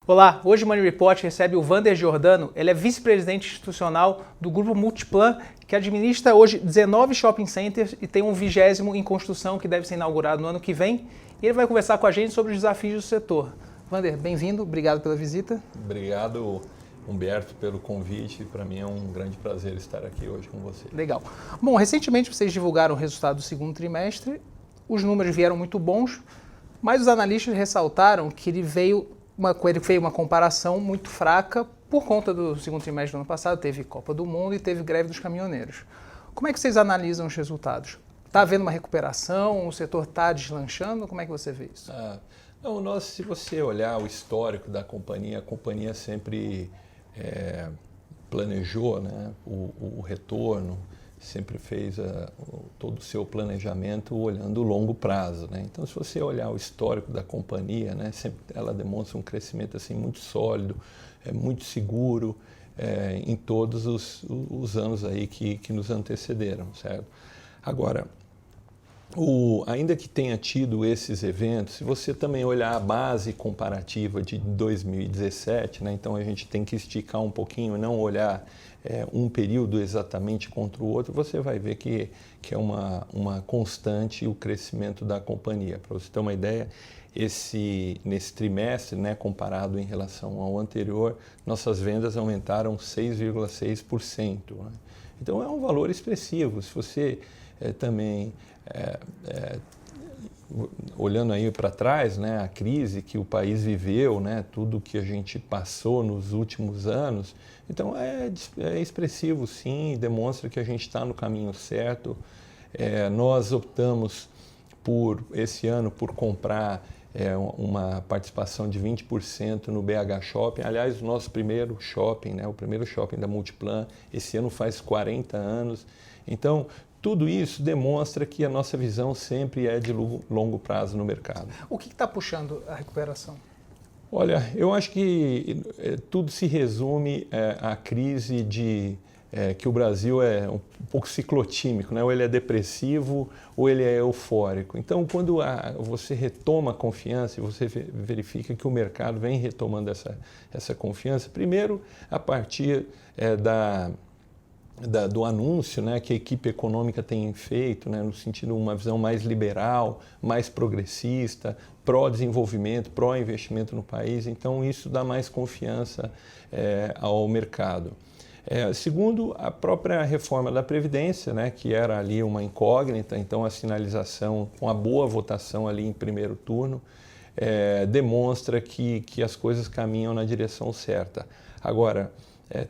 Olá, hoje o Money Report recebe o Wander Giordano. Ele é vice-presidente institucional do Grupo Multiplan, que administra hoje 19 shopping centers e tem um 20º em construção que deve ser inaugurado no ano que vem. E ele vai conversar com a gente sobre os desafios do setor. Wander, bem-vindo, obrigado pela visita. Obrigado, Humberto, pelo convite. Para mim é um grande prazer estar aqui hoje com você. Legal. Bom, recentemente vocês divulgaram o resultado do segundo trimestre. Os números vieram muito bons, mas os analistas ressaltaram que ele veio uma comparação muito fraca por conta do segundo trimestre do ano passado. Teve Copa do Mundo e teve greve dos caminhoneiros. Como é que vocês analisam os resultados? Está havendo uma recuperação? O setor está deslanchando? Como é que você vê isso? Se você olhar o histórico da companhia, a companhia sempre planejou, né, o retorno, sempre fez todo o seu planejamento olhando o longo prazo, né? Então, se você olhar o histórico da companhia, né, sempre ela demonstra um crescimento assim muito sólido, muito seguro em todos os anos aí que nos antecederam, certo? Agora, ainda que tenha tido esses eventos, se você também olhar a base comparativa de 2017, né, então a gente tem que esticar um pouquinho, não olhar um período exatamente contra o outro, você vai ver que é uma constante o crescimento da companhia. Para você ter uma ideia, nesse trimestre, né, comparado em relação ao anterior, nossas vendas aumentaram 6,6%. Né? Então é um valor expressivo. Se você também olhando aí para trás, né, a crise que o país viveu, né, tudo que a gente passou nos últimos anos, então é expressivo sim, demonstra que a gente está no caminho certo. Nós optamos esse ano por comprar uma participação de 20% no BH Shopping. Aliás, o nosso primeiro shopping, né, o primeiro shopping da Multiplan, esse ano faz 40 anos. Então, tudo isso demonstra que a nossa visão sempre é de longo prazo no mercado. O que está puxando a recuperação? Olha, eu acho que tudo se resume à crise que o Brasil é um pouco ciclotímico, né? Ou ele é depressivo ou ele é eufórico. Então, quando você retoma a confiança e você verifica que o mercado vem retomando essa confiança, primeiro a partir do anúncio, né, que a equipe econômica tem feito, né, no sentido de uma visão mais liberal, mais progressista, pró-desenvolvimento, pró-investimento no país. Então, isso dá mais confiança ao mercado. Segundo, a própria reforma da Previdência, né, que era ali uma incógnita, então a sinalização com a boa votação ali em primeiro turno demonstra que as coisas caminham na direção certa. Agora,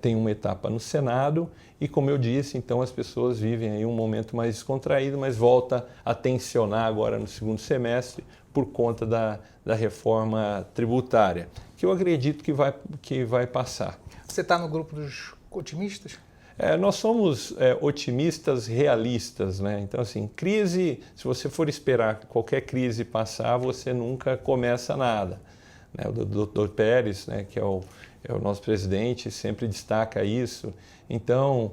tem uma etapa no Senado e, como eu disse, então as pessoas vivem aí um momento mais descontraído, mas volta a tensionar agora no segundo semestre por conta da reforma tributária, que eu acredito que vai passar. Você está no grupo dos otimistas? Nós somos otimistas realistas, né? Então, assim, crise, se você for esperar qualquer crise passar, você nunca começa nada. Né? O Dr. Pérez, né, que é o nosso presidente, sempre destaca isso. Então,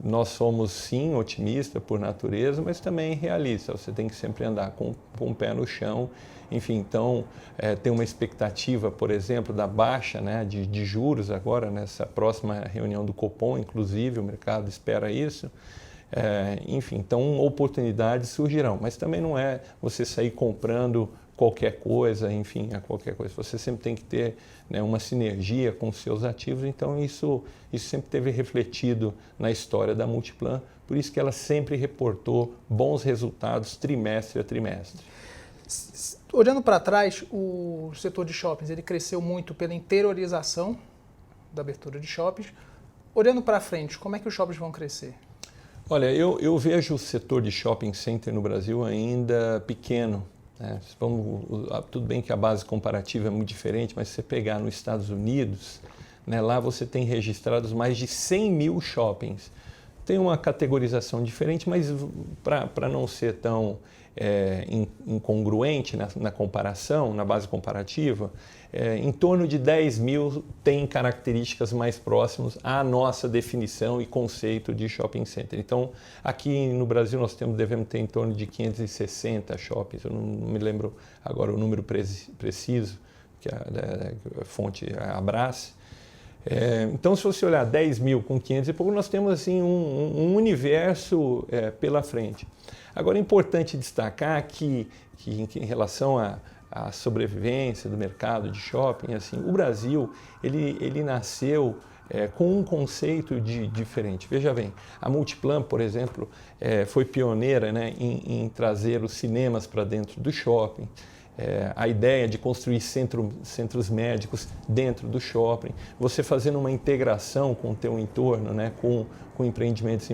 nós somos sim otimistas por natureza, mas também realistas. Você tem que sempre andar com o pé no chão. Enfim, então, tem uma expectativa, por exemplo, da baixa, né, de juros agora, nessa próxima reunião do Copom, inclusive, o mercado espera isso. Enfim, então oportunidades surgirão, mas também não é você sair comprando qualquer coisa, enfim, a qualquer coisa. Você sempre tem que ter, né, uma sinergia com os seus ativos, então isso sempre teve refletido na história da Multiplan, por isso que ela sempre reportou bons resultados trimestre a trimestre. Olhando para trás, o setor de shoppings ele cresceu muito pela interiorização da abertura de shoppings. Olhando para frente, como é que os shoppings vão crescer? Olha, eu vejo o setor de shopping center no Brasil ainda pequeno. Tudo bem que a base comparativa é muito diferente, mas se você pegar nos Estados Unidos, né, lá você tem registrados mais de 100 mil shoppings. Tem uma categorização diferente, mas para não ser tão incongruente na comparação, na base comparativa, em torno de 10 mil tem características mais próximas à nossa definição e conceito de shopping center. Então, aqui no Brasil nós devemos ter em torno de 560 shoppings, eu não me lembro agora o número preciso, que a fonte Abrace. Então, se você olhar 10 mil com 500 e pouco, nós temos assim, um universo pela frente. Agora, é importante destacar que em relação à sobrevivência do mercado de shopping, assim, o Brasil ele nasceu com um conceito diferente. Veja bem, a Multiplan, por exemplo, foi pioneira, né, em trazer os cinemas para dentro do shopping. A ideia de construir centros médicos dentro do shopping, você fazendo uma integração com o teu entorno, né, com empreendimentos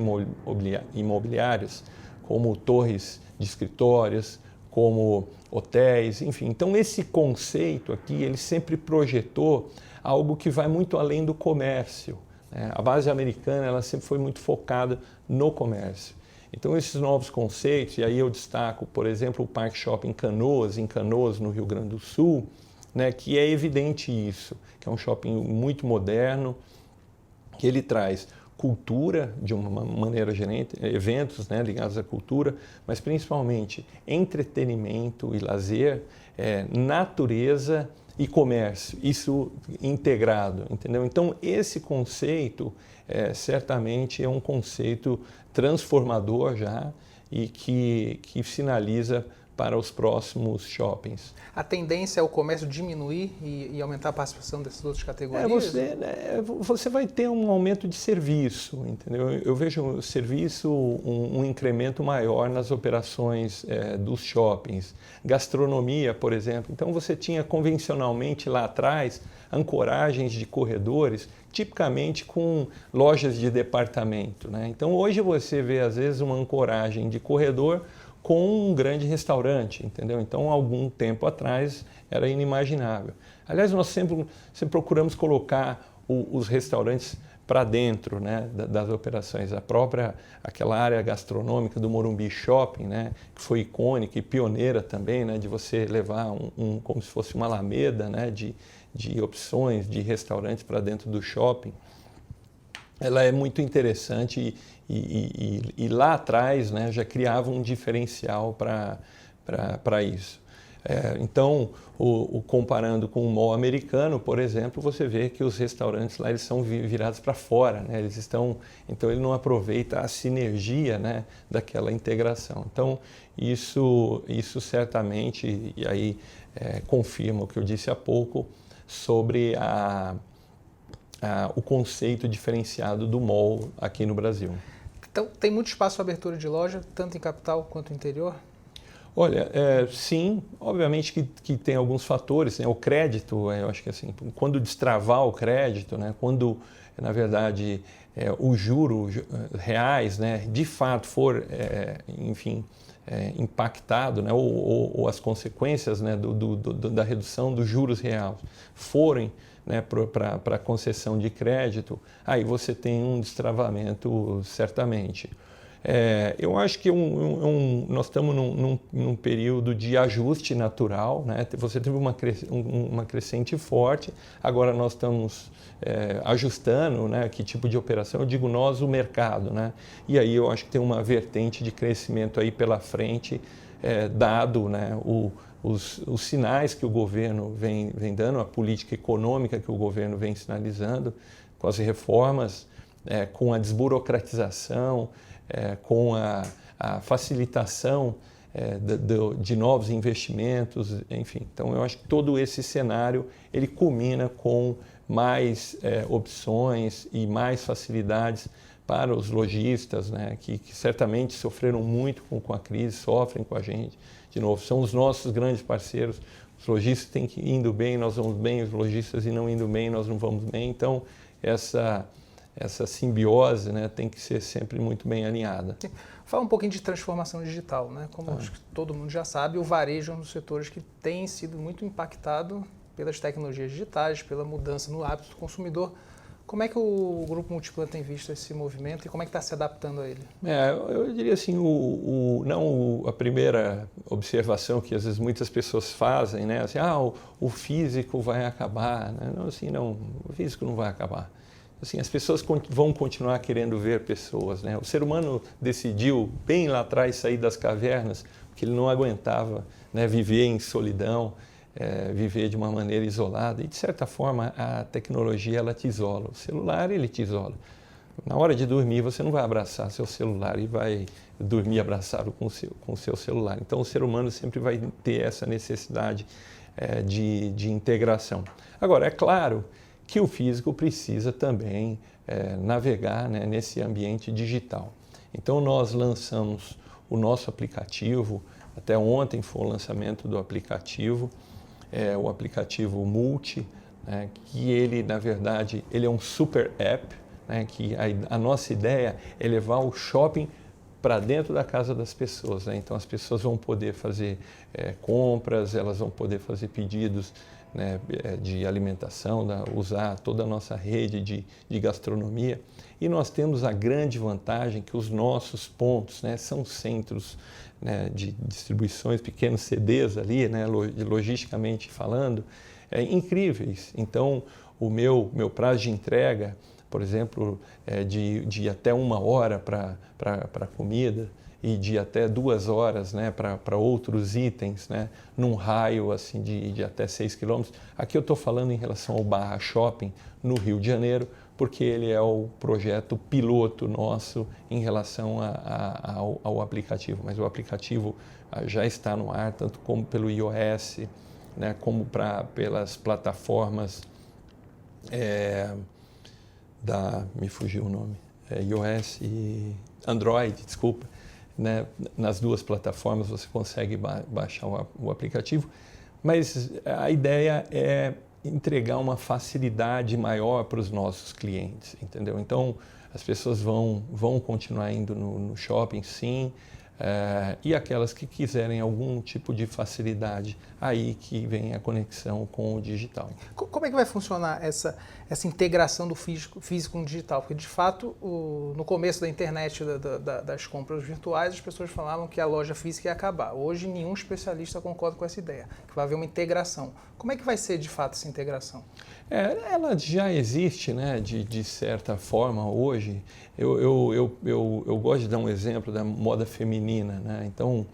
imobiliários, como torres de escritórios, como hotéis, enfim. Então, esse conceito aqui, ele sempre projetou algo que vai muito além do comércio, né? A base americana, ela sempre foi muito focada no comércio. Então, esses novos conceitos, e aí eu destaco, por exemplo, o Parque Shopping em Canoas, no Rio Grande do Sul, né, que é evidente isso, que é um shopping muito moderno, que ele traz cultura, de uma maneira gerente, eventos, né, ligados à cultura, mas principalmente entretenimento e lazer, natureza e comércio, isso integrado, entendeu? Então, esse conceito certamente é um conceito transformador já e que sinaliza para os próximos shoppings. A tendência é o comércio diminuir e aumentar a participação dessas outras categorias? Você vai ter um aumento de serviço, entendeu? Eu vejo o serviço um incremento maior nas operações dos shoppings. Gastronomia, por exemplo. Então você tinha convencionalmente lá atrás ancoragens de corredores, tipicamente com lojas de departamento, né? Então hoje você vê às vezes uma ancoragem de corredor com um grande restaurante, entendeu? Então, há algum tempo atrás, era inimaginável. Aliás, nós sempre procuramos colocar os restaurantes para dentro, né, das operações. Aquela área gastronômica do Morumbi Shopping, né, que foi icônica e pioneira também, né, de você levar como se fosse uma alameda, né, de opções de restaurantes para dentro do shopping. Ela é muito interessante e lá atrás, né, já criava um diferencial para isso. Então, comparando com o mall americano, por exemplo, você vê que os restaurantes lá eles são virados para fora, né? Então ele não aproveita a sinergia, né, daquela integração. Então, isso certamente, e aí confirma o que eu disse há pouco sobre o conceito diferenciado do mall aqui no Brasil. Então, tem muito espaço para abertura de loja, tanto em capital quanto no interior? Olha, sim, obviamente que tem alguns fatores, né? O crédito, eu acho que assim, quando destravar o crédito, né? Quando, na verdade, os juros reais, né? De fato for, enfim, impactado, né? Ou as consequências, né? Da redução dos juros reais forem, né, para a concessão de crédito, aí você tem um destravamento certamente. Eu acho que nós estamos num período de ajuste natural, né? Você teve uma crescente forte, agora nós estamos ajustando, né, que tipo de operação, eu digo nós, o mercado, né? E aí eu acho que tem uma vertente de crescimento aí pela frente, dado, né, os sinais que o governo vem dando, a política econômica que o governo vem sinalizando, com as reformas, com a desburocratização, com a facilitação de novos investimentos, enfim. Então, eu acho que todo esse cenário ele culmina com mais opções e mais facilidades para os lojistas, né, que certamente sofreram muito com a crise, sofrem com a gente. De novo, são os nossos grandes parceiros. Os lojistas têm que ir indo bem, nós vamos bem, os lojistas e não indo bem, nós não vamos bem. Então, essa simbiose, né, tem que ser sempre muito bem alinhada. Fala um pouquinho de transformação digital, né? Como acho que todo mundo já sabe, o varejo é um dos setores que tem sido muito impactado pelas tecnologias digitais, pela mudança no hábito do consumidor. Como é que o Grupo Multiplan tem visto esse movimento e como é que está se adaptando a ele? Eu diria assim, a primeira observação que às vezes muitas pessoas fazem, né? Assim, o físico vai acabar, né? Não, assim, não, o físico não vai acabar. Assim, as pessoas vão continuar querendo ver pessoas, né? O ser humano decidiu bem lá atrás sair das cavernas porque ele não aguentava, né, viver em solidão. viver de uma maneira isolada. E, de certa forma, a tecnologia ela te isola. O celular, ele te isola. Na hora de dormir, você não vai abraçar seu celular e vai dormir abraçado com o seu celular. Então, o ser humano sempre vai ter essa necessidade de integração. Agora, é claro que o físico precisa também navegar, né, nesse ambiente digital. Então, nós lançamos o nosso aplicativo, até ontem foi o lançamento do aplicativo, o aplicativo Multi, né, que ele, na verdade, ele é um super app, né, que a nossa ideia é levar o shopping para dentro da casa das pessoas, né? Então as pessoas vão poder fazer compras, elas vão poder fazer pedidos, né, de alimentação, usar toda a nossa rede de gastronomia. E nós temos a grande vantagem que os nossos pontos, né, são centros, né, de distribuições, pequenos CDs ali, né, logisticamente falando, incríveis. Então o meu prazo de entrega, por exemplo, de até 1 hora para comida e de até 2 horas, né, para outros itens, né, num raio assim, de até 6 quilômetros. Aqui eu estou falando em relação ao Barra Shopping, no Rio de Janeiro, porque ele é o projeto piloto nosso em relação ao aplicativo. Mas o aplicativo já está no ar, tanto como pelo iOS, né, como pelas plataformas me fugiu o nome, iOS e Android, desculpa, né? Nas duas plataformas você consegue baixar o aplicativo, mas a ideia é entregar uma facilidade maior para os nossos clientes, entendeu? Então as pessoas vão continuar indo no shopping, sim, e aquelas que quiserem algum tipo de facilidade, aí que vem a conexão com o digital. Como é que vai funcionar essa integração do físico com o digital? Porque, de fato, no começo da internet, das compras virtuais, as pessoas falavam que a loja física ia acabar. Hoje, nenhum especialista concorda com essa ideia, que vai haver uma integração. Como é que vai ser, de fato, essa integração? Ela já existe, né, de certa forma hoje. Eu gosto de dar um exemplo da moda feminina, né? Então,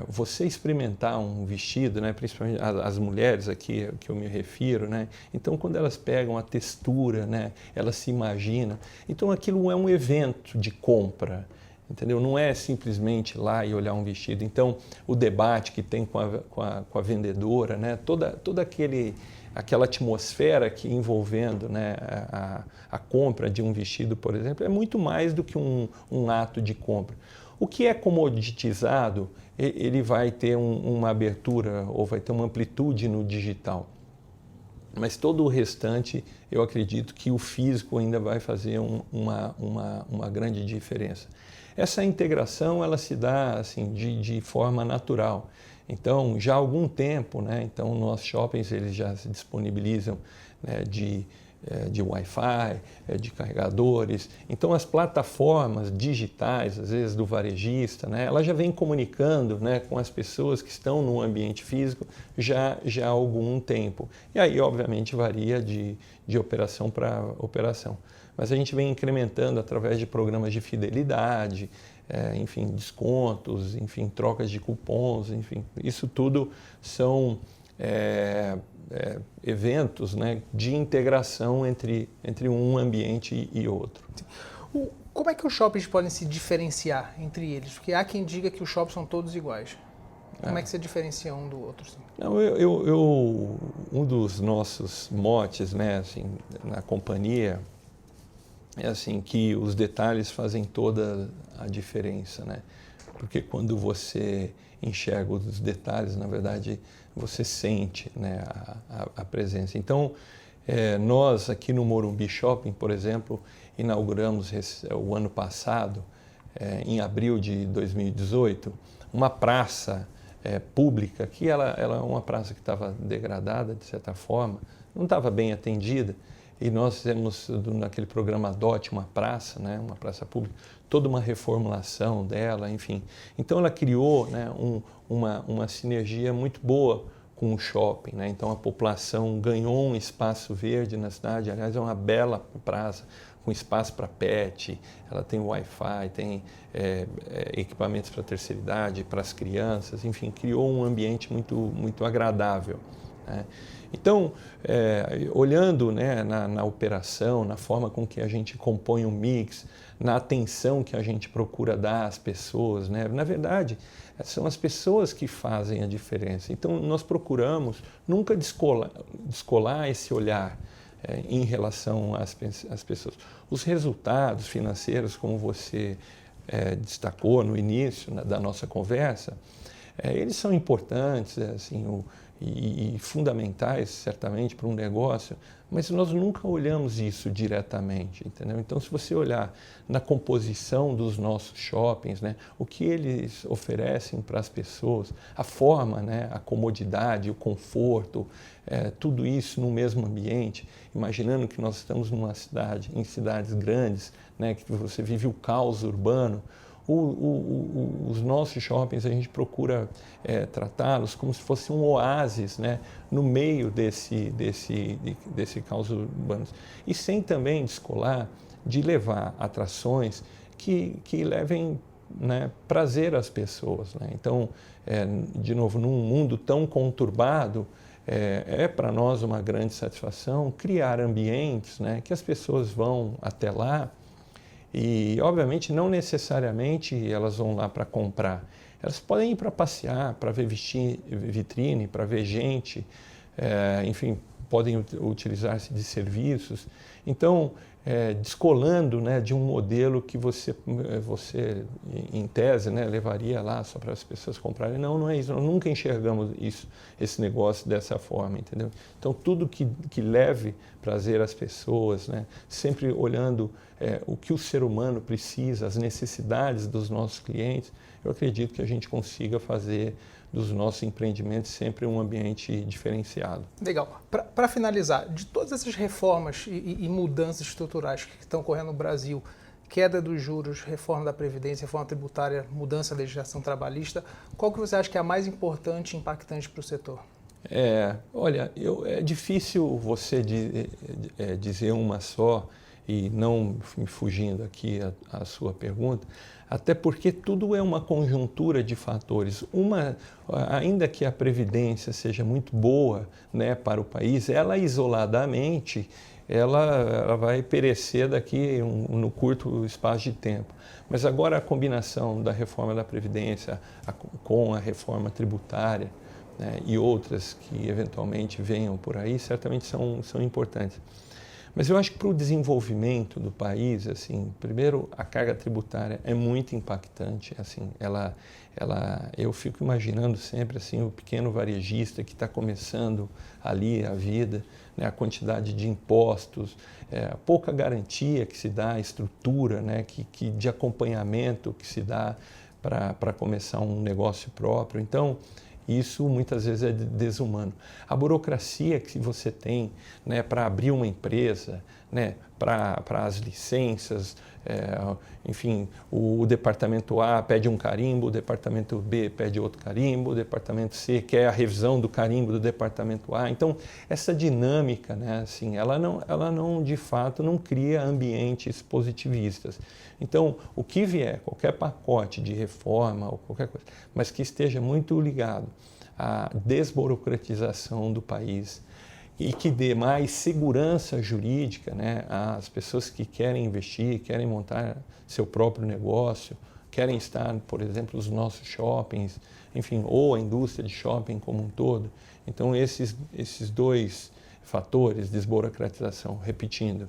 você experimentar um vestido, né, principalmente as mulheres aqui que eu me refiro, né? Então, quando elas pegam a textura, né, elas se imaginam. Então, aquilo é um evento de compra, entendeu? Não é simplesmente ir lá e olhar um vestido. Então, o debate que tem com a vendedora, né, toda aquela atmosfera que envolvendo, né, a compra de um vestido, por exemplo, é muito mais do que um ato de compra. O que é comoditizado, ele vai ter uma abertura ou vai ter uma amplitude no digital. Mas todo o restante, eu acredito que o físico ainda vai fazer uma grande diferença. Essa integração, ela se dá assim, de forma natural. Então, já há algum tempo, né, então, nossos shoppings eles já se disponibilizam, né, de Wi-Fi, de carregadores. Então, as plataformas digitais, às vezes do varejista, né, ela já vem comunicando, né, com as pessoas que estão no ambiente físico já há algum tempo. E aí, obviamente, varia de operação para operação. Mas a gente vem incrementando através de programas de fidelidade, enfim, descontos, enfim, trocas de cupons, enfim, isso tudo são eventos, né, de integração entre um ambiente e outro. Como é que os shoppings podem se diferenciar entre eles? Porque há quem diga que os shoppings são todos iguais. Como é que você diferencia um do outro? Assim? Não, um dos nossos motes, né, assim, na companhia é assim que os detalhes fazem toda a diferença, né? Porque quando você enxerga os detalhes, na verdade, você sente, né, a presença. Então, nós aqui no Morumbi Shopping, por exemplo, inauguramos o ano passado, em abril de 2018, uma praça pública, que ela é uma praça que estava degradada, de certa forma, não estava bem atendida, e nós fizemos, naquele programa DOT, uma praça, né, uma praça pública, toda uma reformulação dela, enfim. Então ela criou, né, uma sinergia muito boa com o shopping, né? Então a população ganhou um espaço verde na cidade, aliás é uma bela praça, com espaço para pet, ela tem Wi-Fi, tem equipamentos para a terceira idade, para as crianças, enfim, criou um ambiente muito agradável, né? Então, olhando, né, na operação, na forma com que a gente compõe um mix, na atenção que a gente procura dar às pessoas, né? Na verdade, são as pessoas que fazem a diferença. Então, nós procuramos nunca descolar esse olhar em relação às pessoas. Os resultados financeiros, como você destacou no início da nossa conversa, eles são importantes, assim, e fundamentais, certamente, para um negócio, mas nós nunca olhamos isso diretamente, entendeu? Então, se você olhar na composição dos nossos shoppings, né, o que eles oferecem para as pessoas, a forma, né, a comodidade, o conforto, tudo isso no mesmo ambiente, imaginando que nós estamos em cidades grandes, né, que você vive o caos urbano. Os nossos shoppings, a gente procura tratá-los como se fosse um oásis, né, no meio desse caos urbano. E sem também descolar de levar atrações que levem, né, prazer às pessoas, né? Então, de novo, num mundo tão conturbado, para nós uma grande satisfação criar ambientes, né, que as pessoas vão até lá. E, obviamente, não necessariamente elas vão lá para comprar. Elas podem ir para passear, para ver vitrine, para ver gente, enfim, podem utilizar-se de serviços. Então, descolando, né, de um modelo que você em tese, né, levaria lá só para as pessoas comprarem. Não é isso. Nós nunca enxergamos esse negócio dessa forma, entendeu? Então, tudo que leve prazer às pessoas, né, sempre olhando o que o ser humano precisa, as necessidades dos nossos clientes, eu acredito que a gente consiga fazer dos nossos empreendimentos sempre um ambiente diferenciado. Legal. Para finalizar, de todas essas reformas e mudanças estruturais que estão ocorrendo no Brasil, queda dos juros, reforma da Previdência, reforma tributária, mudança da legislação trabalhista, qual que você acha que é a mais importante e impactante para o setor? Olha, é difícil você dizer uma só e não me fugindo aqui a sua pergunta, até porque tudo é uma conjuntura de fatores. Ainda que a Previdência seja muito boa, né, para o país, ela isoladamente ela vai perecer daqui no curto espaço de tempo. Mas agora a combinação da reforma da Previdência com a reforma tributária, né, e outras que eventualmente venham por aí, certamente são importantes. Mas eu acho que para o desenvolvimento do país, assim, primeiro a carga tributária é muito impactante, assim, eu fico imaginando sempre assim o pequeno varejista que está começando ali a vida, né, a quantidade de impostos, a pouca garantia que se dá, a estrutura, né, de acompanhamento que se dá para começar um negócio próprio. Então, isso muitas vezes é desumano. A burocracia que você tem, né, para abrir uma empresa, né, para as licenças, enfim, o departamento A pede um carimbo, o departamento B pede outro carimbo, o departamento C quer a revisão do carimbo do departamento A. Então, essa dinâmica, né, assim, ela não, de fato, não cria ambientes positivistas. Então, o que vier, qualquer pacote de reforma ou qualquer coisa, mas que esteja muito ligado à desburocratização do país e que dê mais segurança jurídica, né, às pessoas que querem investir, querem montar seu próprio negócio, querem estar, por exemplo, nos nossos shoppings, enfim, ou a indústria de shopping como um todo. Então, esses dois fatores, desburocratização, repetindo,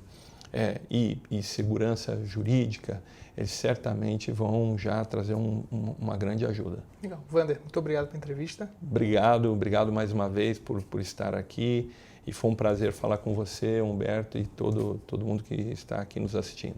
e segurança jurídica, eles certamente vão já trazer uma grande ajuda. Legal. Wander, muito obrigado pela entrevista. Obrigado mais uma vez por estar aqui, e foi um prazer falar com você, Humberto, e todo mundo que está aqui nos assistindo.